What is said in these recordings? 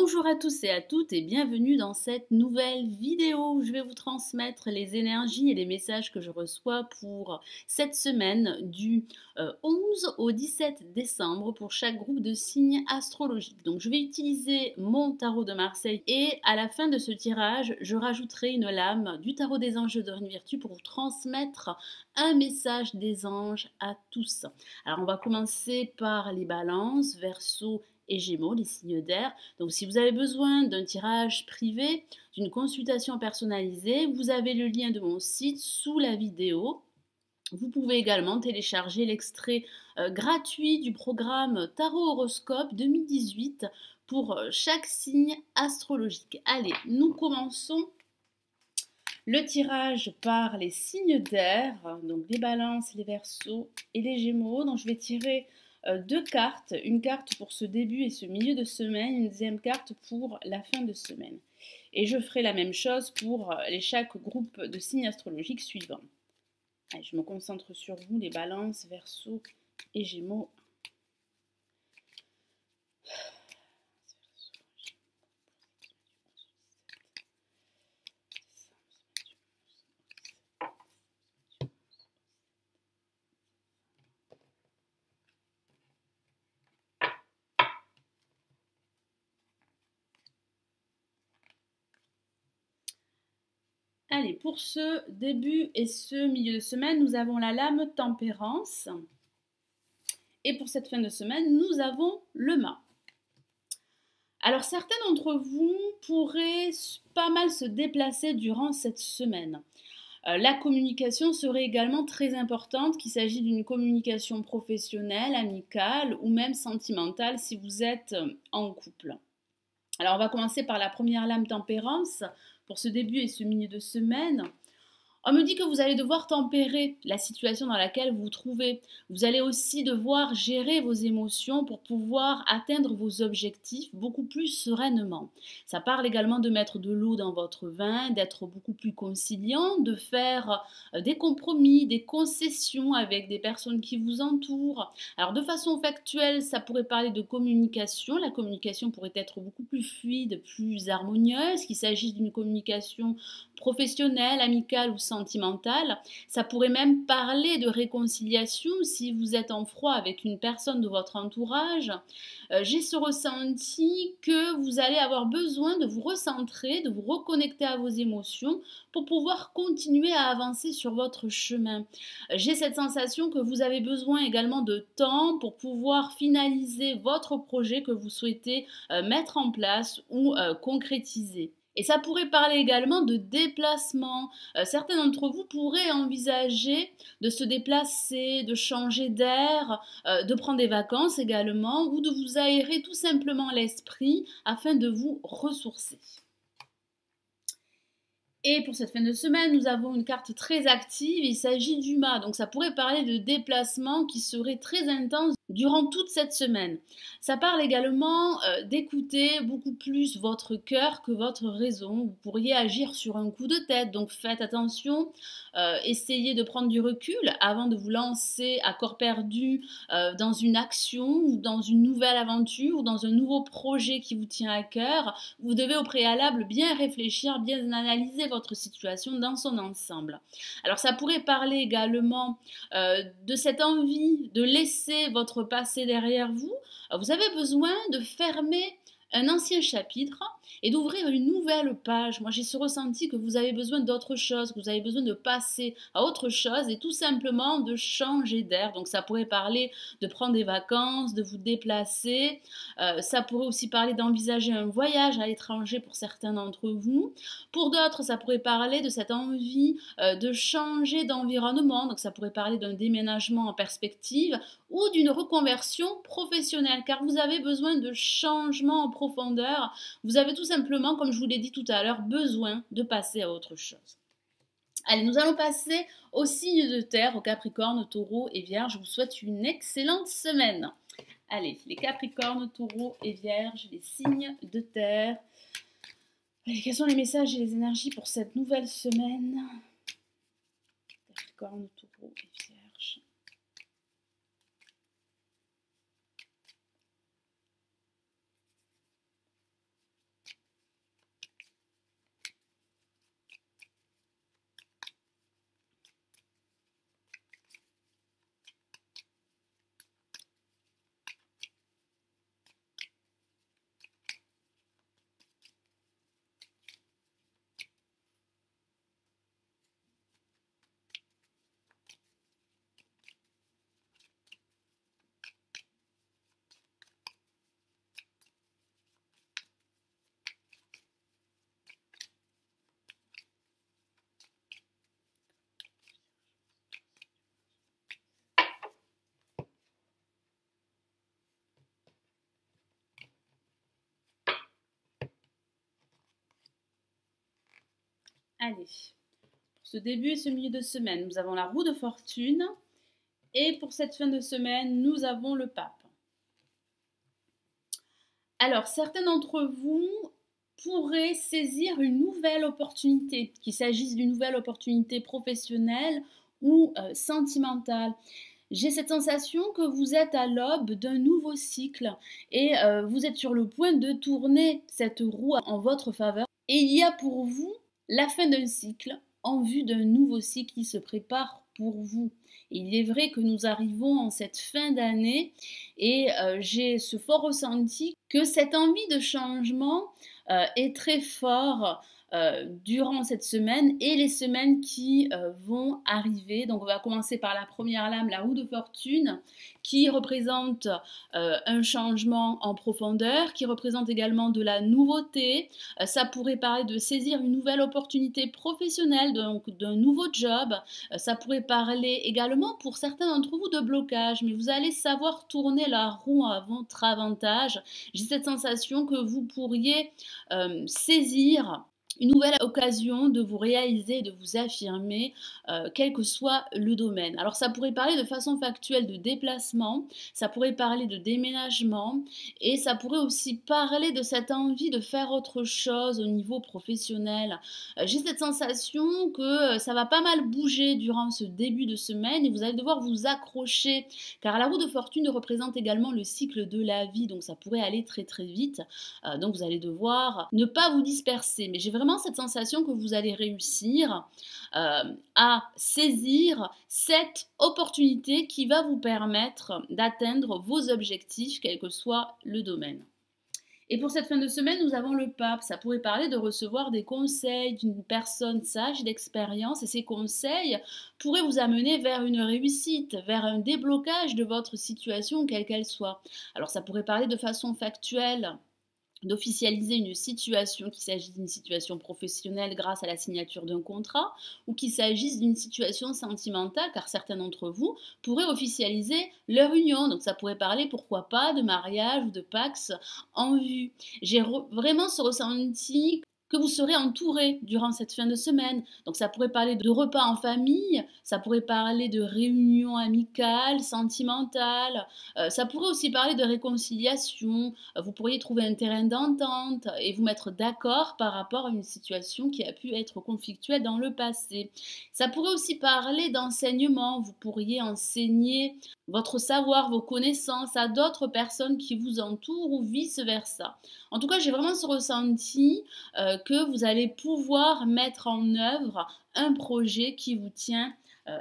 Bonjour à tous et à toutes et bienvenue dans cette nouvelle vidéo où je vais vous transmettre les énergies et les messages que je reçois pour cette semaine du 11 au 17 décembre pour chaque groupe de signes astrologiques. Donc je vais utiliser mon tarot de Marseille et à la fin de ce tirage, je rajouterai une lame du tarot des anges de Vertu pour vous transmettre un message des anges à tous. Alors on va commencer par les balances, Verseau et Gémeaux, les signes d'air. Donc si vous avez besoin d'un tirage privé, d'une consultation personnalisée, vous avez le lien de mon site sous la vidéo. Vous pouvez également télécharger l'extrait gratuit du programme Tarot Horoscope 2018 pour chaque signe astrologique. Allez, nous commençons le tirage par les signes d'air, donc les balances, les verseaux et les gémeaux. Donc je vais tirer deux cartes, une carte pour ce début et ce milieu de semaine, une deuxième carte pour la fin de semaine. Et je ferai la même chose pour chaque groupe de signes astrologiques suivants. Allez, je me concentre sur vous, les balances, verseaux et gémeaux. Allez, pour ce début et ce milieu de semaine, nous avons la lame tempérance. Et pour cette fin de semaine, nous avons le mât. Alors certains d'entre vous pourraient pas mal se déplacer durant cette semaine. La communication serait également très importante, qu'il s'agit d'une communication professionnelle, amicale ou même sentimentale si vous êtes en couple. Alors on va commencer par la première lame tempérance pour ce début et ce milieu de semaine. On me dit que vous allez devoir tempérer la situation dans laquelle vous vous trouvez. Vous allez aussi devoir gérer vos émotions pour pouvoir atteindre vos objectifs beaucoup plus sereinement. Ça parle également de mettre de l'eau dans votre vin, d'être beaucoup plus conciliant, de faire des compromis, des concessions avec des personnes qui vous entourent. Alors de façon factuelle, ça pourrait parler de communication. La communication pourrait être beaucoup plus fluide, plus harmonieuse, qu'il s'agisse d'une communication professionnelle, amicale ou sentimentale. Ça pourrait même parler de réconciliation si vous êtes en froid avec une personne de votre entourage. J'ai ce ressenti que vous allez avoir besoin de vous recentrer, de vous reconnecter à vos émotions pour pouvoir continuer à avancer sur votre chemin. J'ai cette sensation que vous avez besoin également de temps pour pouvoir finaliser votre projet que vous souhaitez mettre en place ou concrétiser. Et ça pourrait parler également de déplacement. Certains d'entre vous pourraient envisager de se déplacer, de changer d'air, de prendre des vacances également, ou de vous aérer tout simplement l'esprit afin de vous ressourcer. Et pour cette fin de semaine, nous avons une carte très active, il s'agit du mât. Donc ça pourrait parler de déplacements qui seraient très intenses durant toute cette semaine. Ça parle également d'écouter beaucoup plus votre cœur que votre raison. Vous pourriez agir sur un coup de tête, donc faites attention. Essayez de prendre du recul avant de vous lancer à corps perdu dans une action ou dans une nouvelle aventure ou dans un nouveau projet qui vous tient à cœur. Vous devez au préalable bien réfléchir, bien analyser votre situation dans son ensemble. Alors ça pourrait parler également de cette envie de laisser votre passé derrière vous. Vous avez besoin de fermer un ancien chapitre et d'ouvrir une nouvelle page. Moi, j'ai ce ressenti que vous avez besoin d'autre chose, que vous avez besoin de passer à autre chose et tout simplement de changer d'air. Donc, ça pourrait parler de prendre des vacances, de vous déplacer. Ça pourrait aussi parler d'envisager un voyage à l'étranger pour certains d'entre vous. Pour d'autres, ça pourrait parler de cette envie de changer d'environnement. Donc, ça pourrait parler d'un déménagement en perspective ou d'une reconversion professionnelle, car vous avez besoin de changements en profondeur. Vous avez tout simplement, comme je vous l'ai dit tout à l'heure, besoin de passer à autre chose. Allez, nous allons passer aux signes de terre, aux Capricornes, Taureaux et Vierges. Je vous souhaite une excellente semaine. Allez, les Capricornes, Taureaux et Vierges, les signes de terre. Allez, quels sont les messages et les énergies pour cette nouvelle semaine? Capricornes, Taureaux et Vierges. Allez, pour ce début et ce milieu de semaine, nous avons la roue de fortune. Et pour cette fin de semaine, nous avons le pape. Alors, certains d'entre vous pourraient saisir une nouvelle opportunité, qu'il s'agisse d'une nouvelle opportunité professionnelle ou sentimentale. J'ai cette sensation que vous êtes à l'aube d'un nouveau cycle et vous êtes sur le point de tourner cette roue en votre faveur. Et il y a pour vous la fin d'un cycle en vue d'un nouveau cycle qui se prépare pour vous. Et il est vrai que nous arrivons en cette fin d'année et j'ai ce fort ressenti que cette envie de changement est très fort durant cette semaine et les semaines qui vont arriver. Donc on va commencer par la première lame, la roue de fortune, qui représente un changement en profondeur, qui représente également de la nouveauté. Ça pourrait parler de saisir une nouvelle opportunité professionnelle, donc d'un nouveau job. Ça pourrait parler également pour certains d'entre vous de blocage, mais vous allez savoir tourner la roue à votre avantage. J'ai cette sensation que vous pourriez saisir une nouvelle occasion de vous réaliser, de vous affirmer, quel que soit le domaine. Alors ça pourrait parler de façon factuelle de déplacement, ça pourrait parler de déménagement et ça pourrait aussi parler de cette envie de faire autre chose au niveau professionnel. J'ai cette sensation que ça va pas mal bouger durant ce début de semaine et vous allez devoir vous accrocher car la roue de fortune représente également le cycle de la vie, donc ça pourrait aller très très vite. Donc vous allez devoir ne pas vous disperser, mais j'ai vraiment cette sensation que vous allez réussir à saisir cette opportunité qui va vous permettre d'atteindre vos objectifs, quel que soit le domaine. Et pour cette fin de semaine, nous avons le pape. Ça pourrait parler de recevoir des conseils d'une personne sage d'expérience et ces conseils pourraient vous amener vers une réussite, vers un déblocage de votre situation, quelle qu'elle soit. Alors ça pourrait parler de façon factuelle d'officialiser une situation, qu'il s'agisse d'une situation professionnelle grâce à la signature d'un contrat ou qu'il s'agisse d'une situation sentimentale, car certains d'entre vous pourraient officialiser leur union. Donc ça pourrait parler, pourquoi pas, de mariage ou de pax en vue. J'ai vraiment ce ressenti que vous serez entouré durant cette fin de semaine. Donc ça pourrait parler de repas en famille, ça pourrait parler de réunions amicales, sentimentales, ça pourrait aussi parler de réconciliation, vous pourriez trouver un terrain d'entente et vous mettre d'accord par rapport à une situation qui a pu être conflictuelle dans le passé. Ça pourrait aussi parler d'enseignement, vous pourriez enseigner votre savoir, vos connaissances à d'autres personnes qui vous entourent ou vice-versa. En tout cas, j'ai vraiment ce ressenti que vous allez pouvoir mettre en œuvre un projet qui vous tient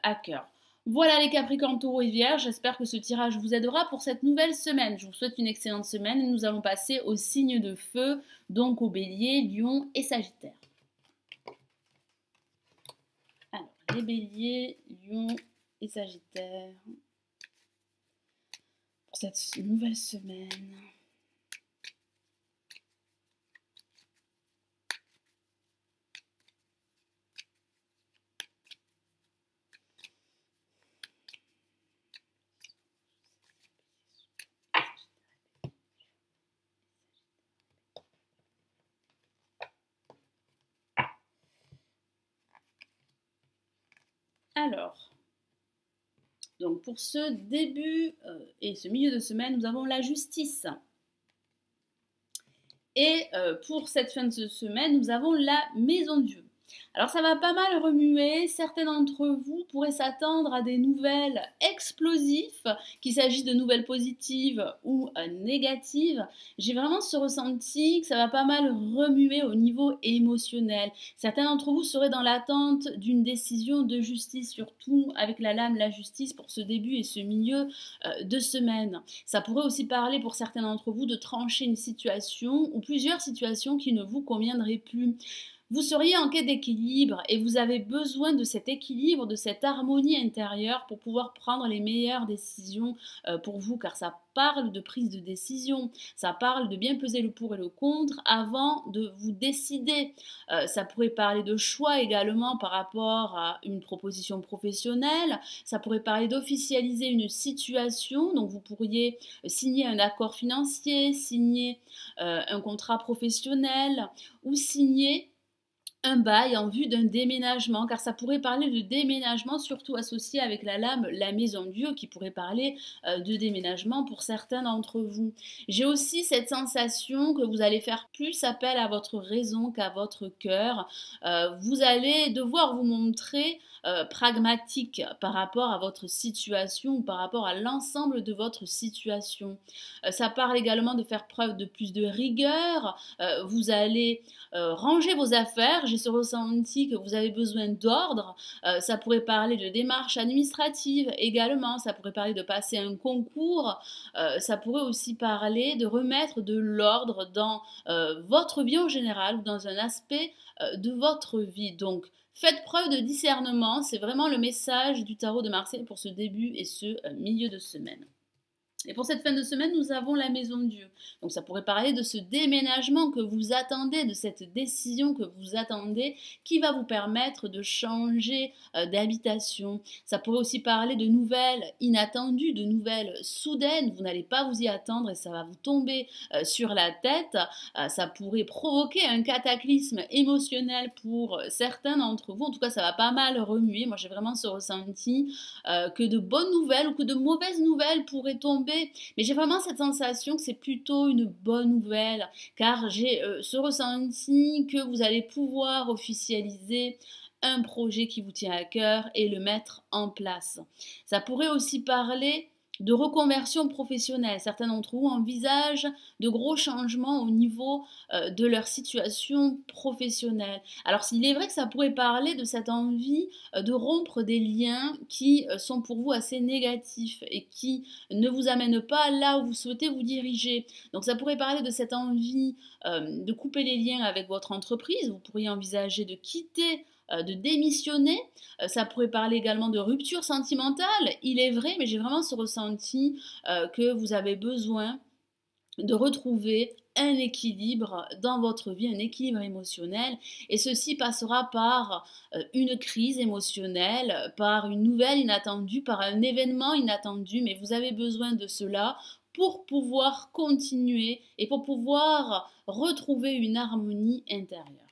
à cœur. Voilà les Capricornes, Taureaux et Vierges, j'espère que ce tirage vous aidera pour cette nouvelle semaine. Je vous souhaite une excellente semaine et nous allons passer aux signes de feu, donc aux Béliers, Lions et Sagittaires. Alors, les Béliers, Lions et Sagittaires pour cette nouvelle semaine. Alors, donc pour ce début et ce milieu de semaine, nous avons la justice. Et pour cette fin de semaine, nous avons la maison de Dieu. Alors ça va pas mal remuer, certains d'entre vous pourraient s'attendre à des nouvelles explosives, qu'il s'agisse de nouvelles positives ou négatives. J'ai vraiment ce ressenti que ça va pas mal remuer au niveau émotionnel. Certains d'entre vous seraient dans l'attente d'une décision de justice, surtout avec la lame la justice pour ce début et ce milieu de semaine. Ça pourrait aussi parler pour certains d'entre vous de trancher une situation ou plusieurs situations qui ne vous conviendraient plus. Vous seriez en quête d'équilibre et vous avez besoin de cet équilibre, de cette harmonie intérieure pour pouvoir prendre les meilleures décisions pour vous, car ça parle de prise de décision, ça parle de bien peser le pour et le contre avant de vous décider. Ça pourrait parler de choix également par rapport à une proposition professionnelle, ça pourrait parler d'officialiser une situation, donc vous pourriez signer un accord financier, signer un contrat professionnel ou signer un bail en vue d'un déménagement, car ça pourrait parler de déménagement, surtout associé avec la lame, la maison Dieu, qui pourrait parler de déménagement pour certains d'entre vous. J'ai aussi cette sensation que vous allez faire plus appel à votre raison qu'à votre cœur. Vous allez devoir vous montrer pragmatique par rapport à votre situation ou par rapport à l'ensemble de votre situation. Ça parle également de faire preuve de plus de rigueur. Vous allez ranger vos affaires. J'ai ce ressenti que vous avez besoin d'ordre. Ça pourrait parler de démarches administratives également. Ça pourrait parler de passer un concours. Ça pourrait aussi parler de remettre de l'ordre dans votre vie en général ou dans un aspect de votre vie. Donc, faites preuve de discernement. C'est vraiment le message du tarot de Marseille pour ce début et ce milieu de semaine. Et pour cette fin de semaine, nous avons la maison Dieu. Donc ça pourrait parler de ce déménagement que vous attendez, de cette décision que vous attendez, qui va vous permettre de changer d'habitation. Ça pourrait aussi parler de nouvelles inattendues, de nouvelles soudaines. Vous n'allez pas vous y attendre et ça va vous tomber sur la tête. Ça pourrait provoquer un cataclysme émotionnel pour certains d'entre vous. En tout cas, ça va pas mal remuer. Moi, j'ai vraiment ce ressenti que de bonnes nouvelles ou que de mauvaises nouvelles pourraient tomber. Mais j'ai vraiment cette sensation que c'est plutôt une bonne nouvelle, car j'ai ce ressenti que vous allez pouvoir officialiser un projet qui vous tient à cœur et le mettre en place. Ça pourrait aussi parler de reconversion professionnelle. Certains d'entre vous envisagent de gros changements au niveau de leur situation professionnelle. Alors s'il est vrai que ça pourrait parler de cette envie de rompre des liens qui sont pour vous assez négatifs et qui ne vous amènent pas là où vous souhaitez vous diriger. Donc ça pourrait parler de cette envie de couper les liens avec votre entreprise. Vous pourriez envisager de quitter de démissionner. Ça pourrait parler également de rupture sentimentale, il est vrai, mais j'ai vraiment ce ressenti que vous avez besoin de retrouver un équilibre dans votre vie, un équilibre émotionnel, et ceci passera par une crise émotionnelle, par une nouvelle inattendue, par un événement inattendu, mais vous avez besoin de cela pour pouvoir continuer et pour pouvoir retrouver une harmonie intérieure.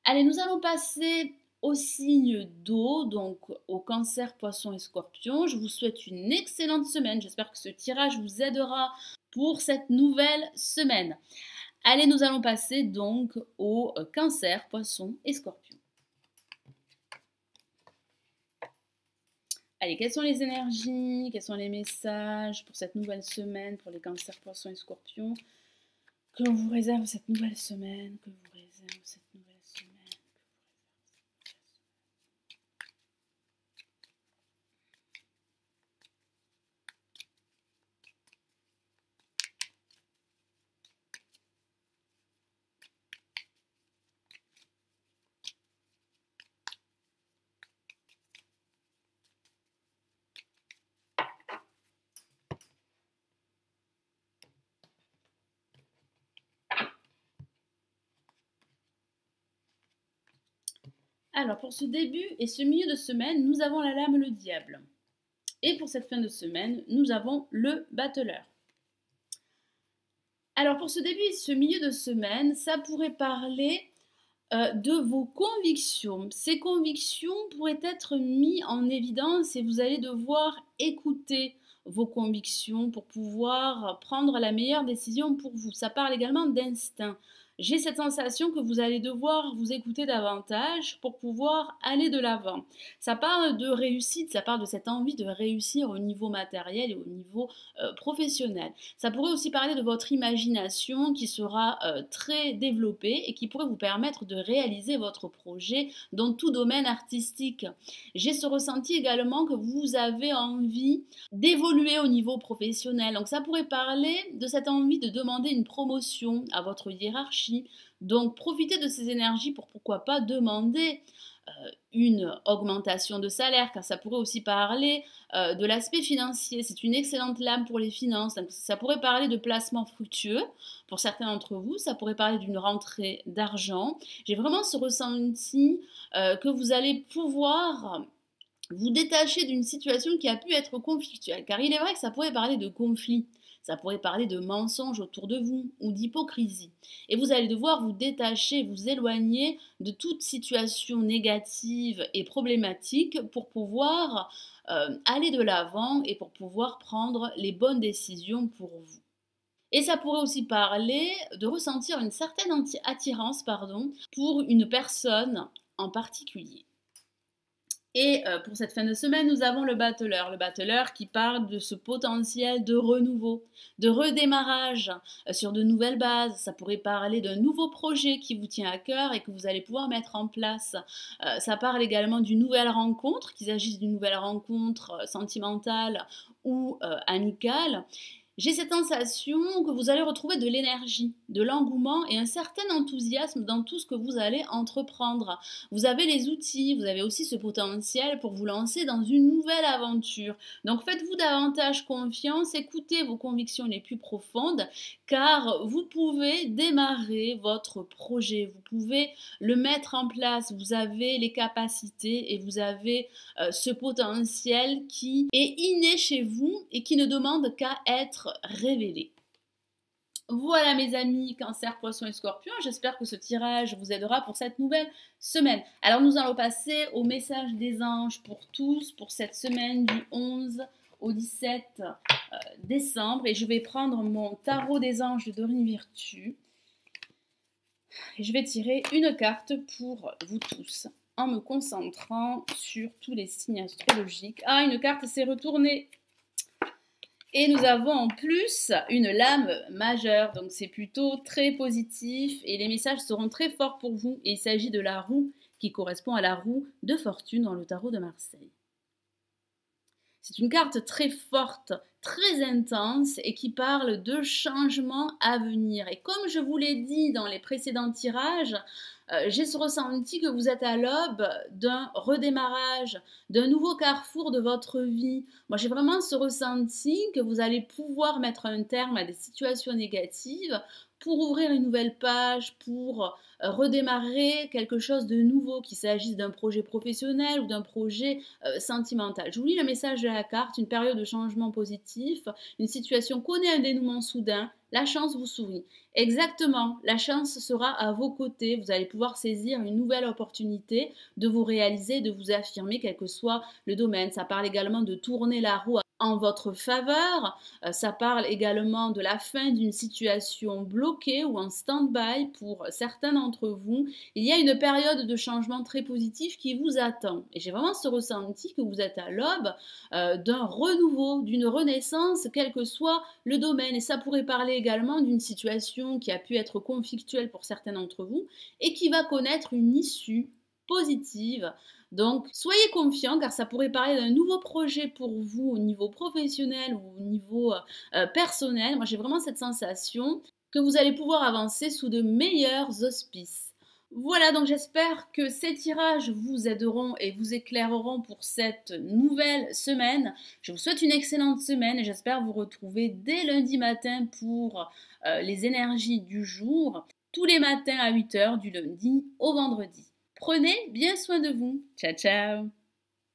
Allez, nous allons passer au signe d'eau, donc au Cancer, Poisson et Scorpion. Je vous souhaite une excellente semaine. J'espère que ce tirage vous aidera pour cette nouvelle semaine. Allez, nous allons passer donc au Cancer, Poisson et Scorpion. Allez, quelles sont les énergies, quels sont les messages pour cette nouvelle semaine pour les Cancers, Poissons et Scorpions? Que l'on vous réserve cette nouvelle semaine, que vous réserve cette nouvelle semaine. Alors, pour ce début et ce milieu de semaine, nous avons la lame le diable. Et pour cette fin de semaine, nous avons le battleur. Alors, pour ce début et ce milieu de semaine, ça pourrait parler de vos convictions. Ces convictions pourraient être mises en évidence et vous allez devoir écouter vos convictions pour pouvoir prendre la meilleure décision pour vous. Ça parle également d'instinct. J'ai cette sensation que vous allez devoir vous écouter davantage pour pouvoir aller de l'avant. Ça parle de réussite, ça parle de cette envie de réussir au niveau matériel et au niveau professionnel. Ça pourrait aussi parler de votre imagination qui sera très développée et qui pourrait vous permettre de réaliser votre projet dans tout domaine artistique. J'ai ce ressenti également que vous avez envie d'évoluer au niveau professionnel. Donc ça pourrait parler de cette envie de demander une promotion à votre hiérarchie. Donc profitez de ces énergies pour pourquoi pas demander une augmentation de salaire, car ça pourrait aussi parler de l'aspect financier. C'est une excellente lame pour les finances. Donc, ça pourrait parler de placements fructueux pour certains d'entre vous. Ça pourrait parler d'une rentrée d'argent. J'ai vraiment ce ressenti que vous allez pouvoir vous détacher d'une situation qui a pu être conflictuelle. Car il est vrai que ça pourrait parler de conflit. Ça pourrait parler de mensonges autour de vous ou d'hypocrisie. Et vous allez devoir vous détacher, vous éloigner de toute situation négative et problématique pour pouvoir aller de l'avant et pour pouvoir prendre les bonnes décisions pour vous. Et ça pourrait aussi parler de ressentir une certaine attirance pour une personne en particulier. Et pour cette fin de semaine, nous avons le battleur qui parle de ce potentiel de renouveau, de redémarrage sur de nouvelles bases. Ça pourrait parler d'un nouveau projet qui vous tient à cœur et que vous allez pouvoir mettre en place. Ça parle également d'une nouvelle rencontre, qu'il s'agisse d'une nouvelle rencontre sentimentale ou amicale. J'ai cette sensation que vous allez retrouver de l'énergie, de l'engouement et un certain enthousiasme dans tout ce que vous allez entreprendre. Vous avez les outils, vous avez aussi ce potentiel pour vous lancer dans une nouvelle aventure. Donc faites-vous davantage confiance, écoutez vos convictions les plus profondes, car vous pouvez démarrer votre projet, vous pouvez le mettre en place, vous avez les capacités et vous avez ce potentiel qui est inné chez vous et qui ne demande qu'à être révélé. Voilà mes amis, Cancer, Poisson et Scorpion, j'espère que ce tirage vous aidera pour cette nouvelle semaine. Alors nous allons passer au message des anges pour tous, pour cette semaine du 11 au 17 décembre. Et je vais prendre mon tarot des anges de Dorine Virtue. Et je vais tirer une carte pour vous tous, en me concentrant sur tous les signes astrologiques. Ah, une carte s'est retournée. Et nous avons en plus une lame majeure, donc c'est plutôt très positif et les messages seront très forts pour vous. Et il s'agit de la roue qui correspond à la roue de fortune dans le tarot de Marseille. C'est une carte très forte, très intense et qui parle de changements à venir. Et comme je vous l'ai dit dans les précédents tirages, j'ai ce ressenti que vous êtes à l'aube d'un redémarrage, d'un nouveau carrefour de votre vie. Moi, j'ai vraiment ce ressenti que vous allez pouvoir mettre un terme à des situations négatives pour ouvrir une nouvelle page, pour redémarrer quelque chose de nouveau, qu'il s'agisse d'un projet professionnel ou d'un projet sentimental. Je vous lis le message de la carte, une période de changement positif, une situation connaît un dénouement soudain, la chance vous sourit. Exactement, la chance sera à vos côtés, vous allez pouvoir saisir une nouvelle opportunité de vous réaliser, de vous affirmer, quel que soit le domaine. Ça parle également de tourner la roue en votre faveur, ça parle également de la fin d'une situation bloquée ou en stand-by pour certains d'entre vous. Il y a une période de changement très positif qui vous attend. Et j'ai vraiment ce ressenti que vous êtes à l'aube d'un renouveau, d'une renaissance, quel que soit le domaine. Et ça pourrait parler également d'une situation qui a pu être conflictuelle pour certains d'entre vous et qui va connaître une issue positive. Donc, soyez confiants car ça pourrait parler d'un nouveau projet pour vous au niveau professionnel ou au niveau personnel. Moi, j'ai vraiment cette sensation que vous allez pouvoir avancer sous de meilleurs auspices. Voilà, donc j'espère que ces tirages vous aideront et vous éclaireront pour cette nouvelle semaine. Je vous souhaite une excellente semaine et j'espère vous retrouver dès lundi matin pour les énergies du jour, tous les matins à 8 h du lundi au vendredi. Prenez bien soin de vous. Ciao, ciao!